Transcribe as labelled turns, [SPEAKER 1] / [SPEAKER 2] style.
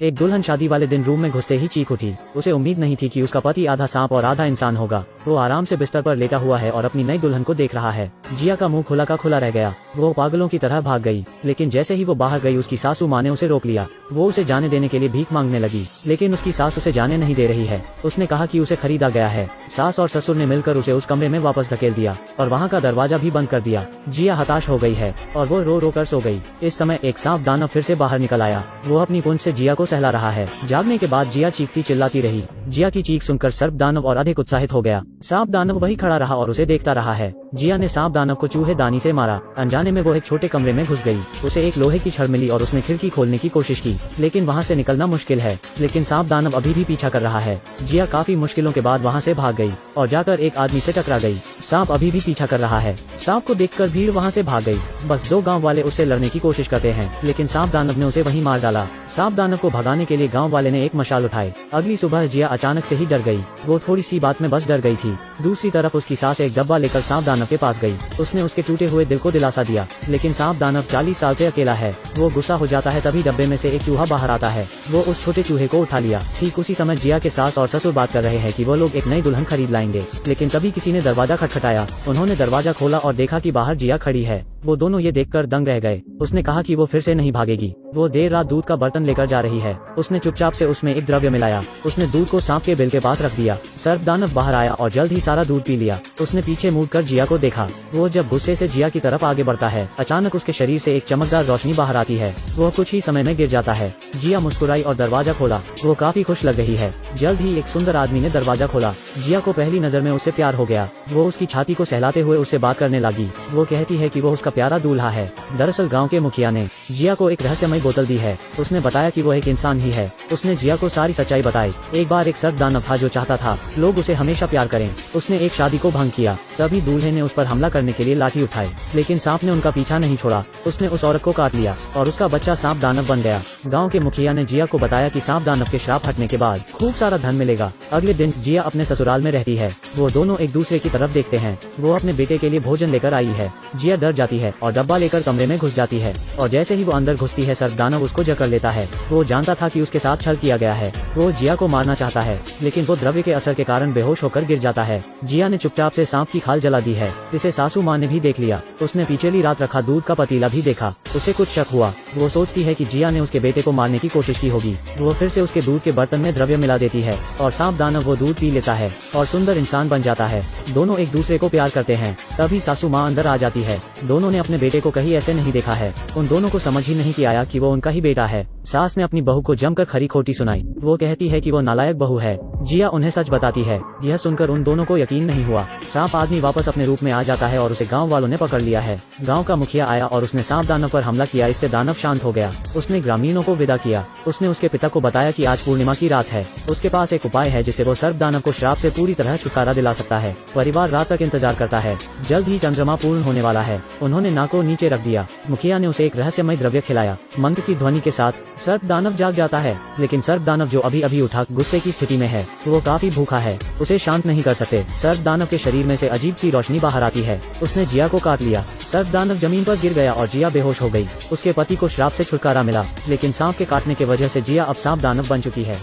[SPEAKER 1] एक दुल्हन शादी वाले दिन रूम में घुसते ही चीख उठी। उसे उम्मीद नहीं थी कि उसका पति आधा सांप और आधा इंसान होगा। वो आराम से बिस्तर पर लेटा हुआ है और अपनी नई दुल्हन को देख रहा है। जिया का मुंह खुला का खुला रह गया। वो पागलों की तरह भाग गई, लेकिन जैसे ही वो बाहर गई उसकी सासू माँ ने उसे रोक लिया। वो उसे जाने देने के लिए भीख मांगने लगी, लेकिन उसकी सास उसे जाने नहीं दे रही है। उसने कहा कि उसे खरीदा गया है। सास और ससुर ने मिलकर उसे उस कमरे में वापस धकेल दिया और वहाँ का दरवाजा भी बंद कर दिया। जिया हताश हो गई है और वो रो रो कर सो गई। इस समय एक सांप दानव फिर से बाहर निकल आया। वो अपनी पूंछ से जिया को सहला रहा है। जागने के बाद जिया चीखती चिल्लाती रही। जिया की चीख सुनकर सर्प दानव और अधिक उत्साहित हो गया। सांप दानव वही खड़ा रहा और उसे देखता रहा है। जिया ने सांप दानव को चूहे दानी से मारा। अनजाने में वो एक छोटे कमरे में घुस गई। उसे एक लोहे की छड़ मिली और उसने खिड़की खोलने की कोशिश की, लेकिन वहाँ से निकलना मुश्किल है। लेकिन सांप दानव अभी भी पीछा कर रहा है। जिया काफी मुश्किलों के बाद वहाँ से भाग गई और जाकर एक आदमी से टकरा गई। सांप अभी भी पीछा कर रहा है। सांप को देखकर भीड़ वहाँ से भाग गई। बस 2 गांव वाले उससे लड़ने की कोशिश करते हैं, लेकिन सांप दानव ने उसे वहीं मार डाला। सांप दानव को भगाने के लिए गांव वाले ने एक मशाल उठाई। अगली सुबह जिया अचानक से ही डर गई। वो थोड़ी सी बात में बस डर गई थी। दूसरी तरफ उसकी सास एक डब्बा लेकर सांप दानव के पास गई। उसने उसके टूटे हुए दिल को दिलासा दिया, लेकिन सांप दानव 40 साल से अकेला है। वो गुस्सा हो जाता है, तभी डब्बे में से एक चूहा बाहर आता है। वो उस छोटे चूहे को उठा लिया। ठीक उसी समय जिया के सास और ससुर बात कर रहे हैं कि वो लोग एक नई दुल्हन खरीद लाएंगे, लेकिन तभी किसी ने दरवाजा खटखटाया। उन्होंने दरवाजा खोला और देखा कि बाहर जिया खड़ी है। वो दोनों ये देखकर दंग रह गए। उसने कहा कि वो फिर से नहीं भागेगी। वो देर रात दूध का बर्तन लेकर जा रही है। उसने चुपचाप से उसमें एक द्रव्य मिलाया। उसने दूध को सांप के बिल के पास रख दिया। सर्प दानव बाहर आया और जल्द ही सारा दूध पी लिया। उसने पीछे मुड़कर जिया को देखा। वो जब गुस्से से जिया की तरफ आगे बढ़ता है, अचानक उसके शरीर से एक चमकदार रोशनी बाहर आती है। वो कुछ ही समय में गिर जाता है। जिया मुस्कुराई और दरवाजा खोला। वो काफी खुश लग रही है। जल्द ही एक सुंदर आदमी ने दरवाजा खोला। जिया को पहली नजर में उससे प्यार हो गया। वो उसकी छाती को सहलाते हुए उससे बात करने लगी। वो कहती है कि वो उसका प्यारा दूल्हा है। दरअसल गांव के मुखिया ने जिया को एक रहस्यमय बोतल दी है। उसने बताया कि वो एक इंसान ही है। उसने जिया को सारी सच्चाई बताई। एक बार एक सर्प दानव था जो चाहता था लोग उसे हमेशा प्यार करें। उसने एक शादी को भंग किया। तभी दूल्हे ने उस पर हमला करने के लिए लाठी उठाई, लेकिन सांप ने उनका पीछा नहीं छोड़ा। उसने उस औरत को काट लिया और उसका बच्चा सांप दानव बन गया। गांव के मुखिया ने जिया को बताया कि सांप दानव के श्राप हटने के बाद खूब सारा धन मिलेगा। अगले दिन जिया अपने ससुराल में रहती है। वो दोनों एक दूसरे की तरफ देखते हैं। वो अपने बेटे के लिए भोजन लेकर आई है। जिया डर जाती है और डब्बा लेकर कमरे में घुस जाती है, और जैसे ही वो अंदर घुसती है सर्प दानव उसको जकड़ लेता है। वो जानता था कि उसके साथ छल किया गया है। वो जिया को मारना चाहता है, लेकिन वो द्रव्य के असर के कारण बेहोश होकर गिर जाता है। जिया ने चुपचाप से सांप की खाल जला दी है। इसे सासू माँ ने भी देख लिया। उसने पिछली रात रखा दूध का पतीला भी देखा। उसे कुछ शक हुआ। वो सोचती है कि जिया ने उसके बेटे को मारने की कोशिश की होगी। वो फिर से उसके दूध के बर्तन में द्रव्य मिला देती है और सांप दानव वो दूध पी लेता है और सुंदर इंसान बन जाता है। दोनों एक दूसरे को प्यार करते हैं। तभी सासू माँ अंदर आ जाती है। दोनों ने अपने बेटे को कहीं ऐसे नहीं देखा है। उन दोनों को समझ ही नहीं कि आया कि वो उनका ही बेटा है। सास ने अपनी बहू को जमकर खरी खोटी सुनाई। वो कहती है कि वो नालायक बहू है। जिया उन्हें सच बताती है। यह सुनकर उन दोनों को यकीन नहीं हुआ। सांप आदमी वापस अपने रूप में आ जाता है और उसे गांव वालों ने पकड़ लिया है। गांव का मुखिया आया और उसने सांप दानव पर हमला किया। इससे दानव शांत हो गया। उसने ग्रामीणों को विदा किया। उसने उसके पिता को बताया कि आज पूर्णिमा की रात है। उसके पास एक उपाय है जिससे वो सर्प दानव को श्राप से पूरी तरह छुटकारा दिला सकता है। परिवार रात तक इंतजार करता है। जल्द ही चंद्रमा पूर्ण होने वाला है। उन्होंने नाक को नीचे रख दिया। मुखिया ने उसे एक रहस्यमय द्रव्य खिलाया। मंत्र की ध्वनि के साथ सर्प दानव जाग जाता है, लेकिन सर्प दानव जो अभी अभी उठा गुस्से की स्थिति में है। वो काफी भूखा है। उसे शांत नहीं कर सकते। सर्प दानव के शरीर में से अजीब सी रोशनी बाहर आती है। उसने जिया को काट लिया। सर्प दानव जमीन पर गिर गया और जिया बेहोश हो गई। उसके पति को श्राप से छुटकारा मिला, लेकिन सांप के काटने की वजह से जिया अब सांप दानव बन चुकी है।